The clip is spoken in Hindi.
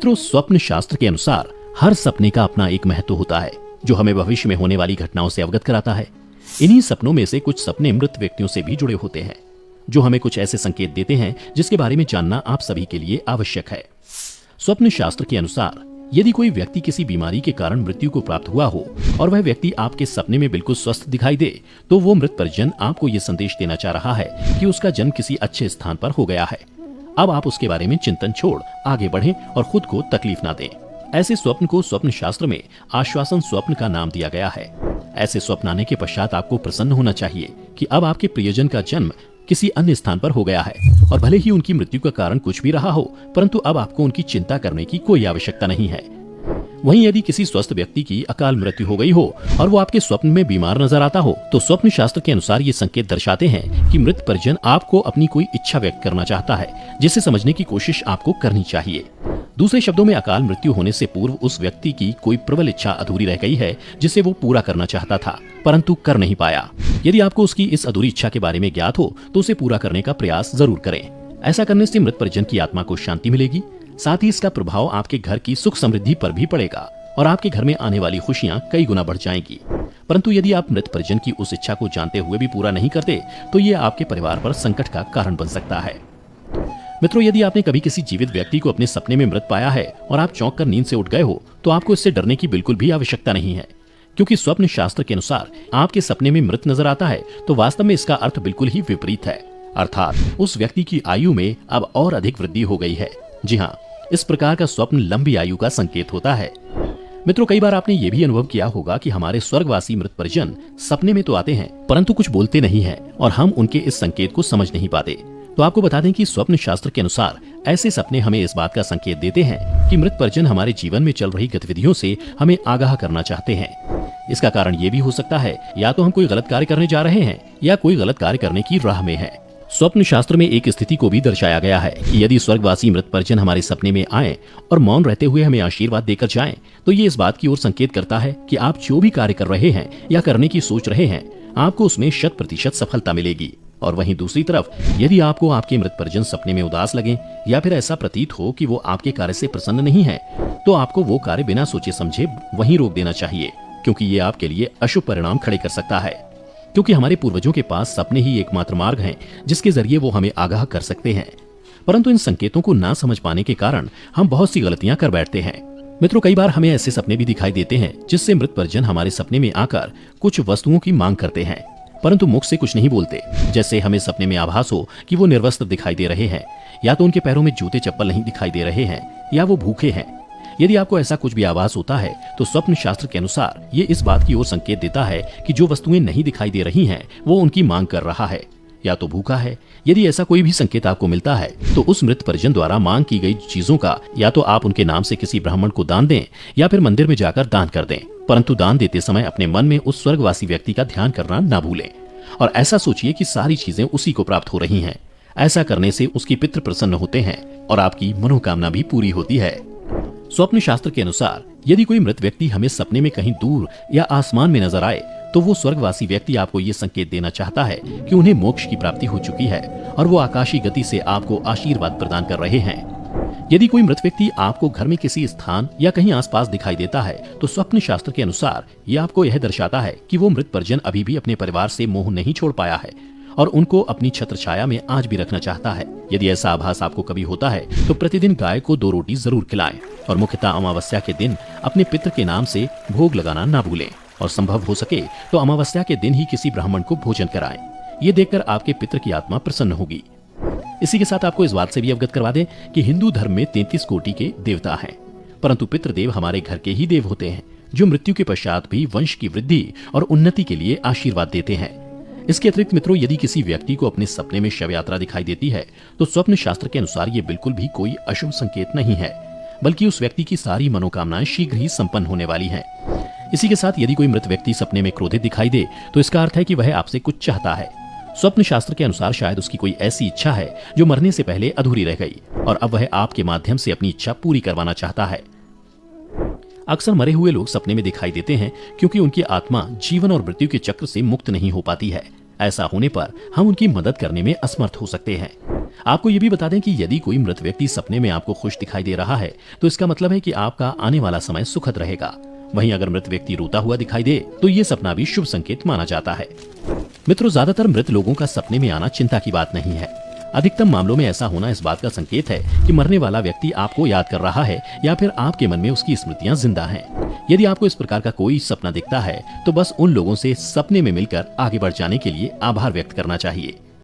मित्रों, स्वप्न शास्त्र के अनुसार हर सपने का अपना एक महत्व होता है जो हमें भविष्य में होने वाली घटनाओं से अवगत कराता है। इन्हीं सपनों में से कुछ सपने मृत व्यक्तियों से भी जुड़े होते हैं जो हमें कुछ ऐसे संकेत देते हैं जिसके बारे में जानना आप सभी के लिए आवश्यक है। स्वप्न शास्त्र के अनुसार यदि कोई व्यक्ति किसी बीमारी के कारण मृत्यु को प्राप्त हुआ हो और वह व्यक्ति आपके सपने में बिल्कुल स्वस्थ दिखाई दे, तो वो मृत परिजन आपको ये संदेश देना चाह रहा है कि उसका जन्म किसी अच्छे स्थान पर हो गया है। अब आप उसके बारे में चिंतन छोड़ आगे बढ़ें और खुद को तकलीफ ना दें। ऐसे स्वप्न को स्वप्न शास्त्र में आश्वासन स्वप्न का नाम दिया गया है। ऐसे स्वप्न आने के पश्चात आपको प्रसन्न होना चाहिए कि अब आपके प्रियजन का जन्म किसी अन्य स्थान पर हो गया है और भले ही उनकी मृत्यु का कारण कुछ भी रहा हो, परंतु अब आपको उनकी चिंता करने की कोई आवश्यकता नहीं है। वहीं यदि किसी स्वस्थ व्यक्ति की अकाल मृत्यु हो गई हो और वो आपके स्वप्न में बीमार नजर आता हो, तो स्वप्न शास्त्र के अनुसार ये संकेत दर्शाते हैं कि मृत परिजन आपको अपनी कोई इच्छा व्यक्त करना चाहता है जिसे समझने की कोशिश आपको करनी चाहिए। दूसरे शब्दों में, अकाल मृत्यु होने से पूर्व उस व्यक्ति की कोई प्रबल इच्छा अधूरी रह गई है जिसे वो पूरा करना चाहता था परंतु कर नहीं पाया। यदि आपको उसकी इस अधूरी इच्छा के बारे में ज्ञात हो तो उसे पूरा करने का प्रयास जरूर करें। ऐसा करने से मृत परिजन की आत्मा को शांति मिलेगी, साथ ही इसका प्रभाव आपके घर की सुख समृद्धि पर भी पड़ेगा और आपके घर में आने वाली खुशियां कई गुना बढ़ जाएंगी। परंतु यदि आप मृत परिजन की उस इच्छा को जानते हुए भी पूरा नहीं करते तो ये आपके परिवार पर संकट का कारण बन सकता है। मित्रों, यदि आपने कभी किसी जीवित व्यक्ति को अपने सपने में मृत पाया है और आप चौंक कर नींद से उठ गए हो, तो आपको इससे डरने की बिल्कुल भी आवश्यकता नहीं है, क्योंकि स्वप्न शास्त्र के अनुसार आपके सपने में मृत नजर आता है तो वास्तव में इसका अर्थ बिल्कुल ही विपरीत है, अर्थात उस व्यक्ति की आयु में अब और अधिक वृद्धि हो गई है। जी हाँ, इस प्रकार का स्वप्न लंबी आयु का संकेत होता है। मित्रों, कई बार आपने ये भी अनुभव किया होगा कि हमारे स्वर्गवासी मृत परिजन सपने में तो आते हैं परंतु कुछ बोलते नहीं हैं और हम उनके इस संकेत को समझ नहीं पाते। तो आपको बता दें कि स्वप्न शास्त्र के अनुसार ऐसे सपने हमें इस बात का संकेत देते हैं कि मृत परिजन हमारे जीवन में चल रही गतिविधियों से हमें आगाह करना चाहते हैं। इसका कारण ये भी हो सकता है या तो हम कोई गलत कार्य करने जा रहे हैं या कोई गलत कार्य करने की राह में है। स्वप्न शास्त्र में एक स्थिति को भी दर्शाया गया है कि यदि स्वर्गवासी मृत परिजन हमारे सपने में आए और मौन रहते हुए हमें आशीर्वाद देकर जाएं, तो ये इस बात की ओर संकेत करता है कि आप जो भी कार्य कर रहे हैं या करने की सोच रहे हैं, आपको उसमें 100% सफलता मिलेगी। और वहीं दूसरी तरफ, यदि आपको आपके मृत परिजन सपने में उदास लगे या फिर ऐसा प्रतीत हो कि वो आपके कार्य से प्रसन्न नहीं है, तो आपको वो कार्य बिना सोचे समझे वहीं रोक देना चाहिए, क्योंकि ये आपके लिए अशुभ परिणाम खड़े कर सकता है। क्योंकि हमारे पूर्वजों के पास सपने ही एकमात्र मार्ग हैं जिसके जरिए वो हमें आगाह कर सकते हैं, परंतु इन संकेतों को ना समझ पाने के कारण हम बहुत सी गलतियां कर बैठते हैं। मित्रों, कई बार हमें ऐसे सपने भी दिखाई देते हैं जिससे मृत परिजन हमारे सपने में आकर कुछ वस्तुओं की मांग करते हैं परंतु मुख से कुछ नहीं बोलते। जैसे हमें सपने में आभास हो कि वो निर्वस्त्र दिखाई दे रहे हैं, या तो उनके पैरों में जूते चप्पल नहीं दिखाई दे रहे हैं, या वो भूखे हैं। यदि आपको ऐसा कुछ भी आभास होता है तो स्वप्न शास्त्र के अनुसार ये इस बात की ओर संकेत देता है कि जो वस्तुएं नहीं दिखाई दे रही हैं वो उनकी मांग कर रहा है, या तो भूखा है। यदि ऐसा कोई भी संकेत आपको मिलता है तो उस मृत परिजन द्वारा मांग की गई चीजों का या तो आप उनके नाम से किसी ब्राह्मण को दान दें या फिर मंदिर में जाकर दान कर दें, परंतु दान देते समय अपने मन में उस स्वर्गवासी व्यक्ति का ध्यान करना ना भूलें और ऐसा सोचिए कि सारी चीजें उसी को प्राप्त हो रही हैं। ऐसा करने से उसके पितृ प्रसन्न होते हैं और आपकी मनोकामना भी पूरी होती है। स्वप्न शास्त्र के अनुसार यदि कोई मृत व्यक्ति हमें सपने में कहीं दूर या आसमान में नजर आए तो वो स्वर्गवासी व्यक्ति आपको ये संकेत देना चाहता है कि उन्हें मोक्ष की प्राप्ति हो चुकी है और वो आकाशीय गति से आपको आशीर्वाद प्रदान कर रहे हैं। यदि कोई मृत व्यक्ति आपको घर में किसी स्थान या कहीं आसपास दिखाई देता है तो स्वप्न शास्त्र के अनुसार यह आपको यह दर्शाता है कि वो मृत परिजन अभी भी अपने परिवार से मोह नहीं छोड़ पाया है और उनको अपनी छत्र छाया में आज भी रखना चाहता है। यदि ऐसा आभास आपको कभी होता है तो प्रतिदिन गाय को 2 रोटी जरूर खिलाएं और मुख्यतः अमावस्या के दिन अपने पितृ के नाम से भोग लगाना ना भूलें और संभव हो सके तो अमावस्या के दिन ही किसी ब्राह्मण को भोजन कराएं। ये देखकर आपके पितृ की आत्मा प्रसन्न होगी। इसी के साथ आपको इस बात से भी अवगत करवा दें कि हिंदू धर्म में 33 कोटि के देवता हैं, परंतु पितृदेव हमारे घर के ही देव होते हैं जो मृत्यु के पश्चात भी वंश की वृद्धि और उन्नति के लिए आशीर्वाद देते हैं। इसके अतिरिक्त मित्रों, यदि किसी व्यक्ति को अपने सपने में शव यात्रा दिखाई देती है तो स्वप्न शास्त्र के अनुसार ये बिल्कुल भी कोई अशुभ संकेत नहीं है, बल्कि उस व्यक्ति की सारी मनोकामनाएं शीघ्र ही संपन्न होने वाली हैं। इसी के साथ यदि कोई मृत व्यक्ति सपने में क्रोधित दिखाई दे तो इसका अर्थ है कि वह आपसे कुछ चाहता है। स्वप्न शास्त्र के अनुसार शायद उसकी कोई ऐसी इच्छा है जो मरने से पहले अधूरी रह गई और अब वह आपके माध्यम से अपनी इच्छा पूरी करवाना चाहता है। अक्सर मरे हुए लोग सपने में दिखाई देते हैं क्योंकि उनकी आत्मा जीवन और मृत्यु के चक्र से मुक्त नहीं हो पाती है। ऐसा होने पर हम उनकी मदद करने में असमर्थ हो सकते हैं। आपको ये भी बता दें कि यदि कोई मृत व्यक्ति सपने में आपको खुश दिखाई दे रहा है तो इसका मतलब है कि आपका आने वाला समय सुखद रहेगा। वहीं अगर मृत व्यक्ति रोता हुआ दिखाई दे तो ये सपना भी शुभ संकेत माना जाता है। मित्रों, ज्यादातर मृत लोगों का सपने में आना चिंता की बात नहीं है। अधिकतम मामलों में ऐसा होना इस बात का संकेत है कि मरने वाला व्यक्ति आपको याद कर रहा है या फिर आपके मन में उसकी स्मृतियां जिंदा हैं। यदि आपको इस प्रकार का कोई सपना दिखता है तो बस उन लोगों से सपने में मिलकर आगे बढ़ जाने के लिए आभार व्यक्त करना चाहिए।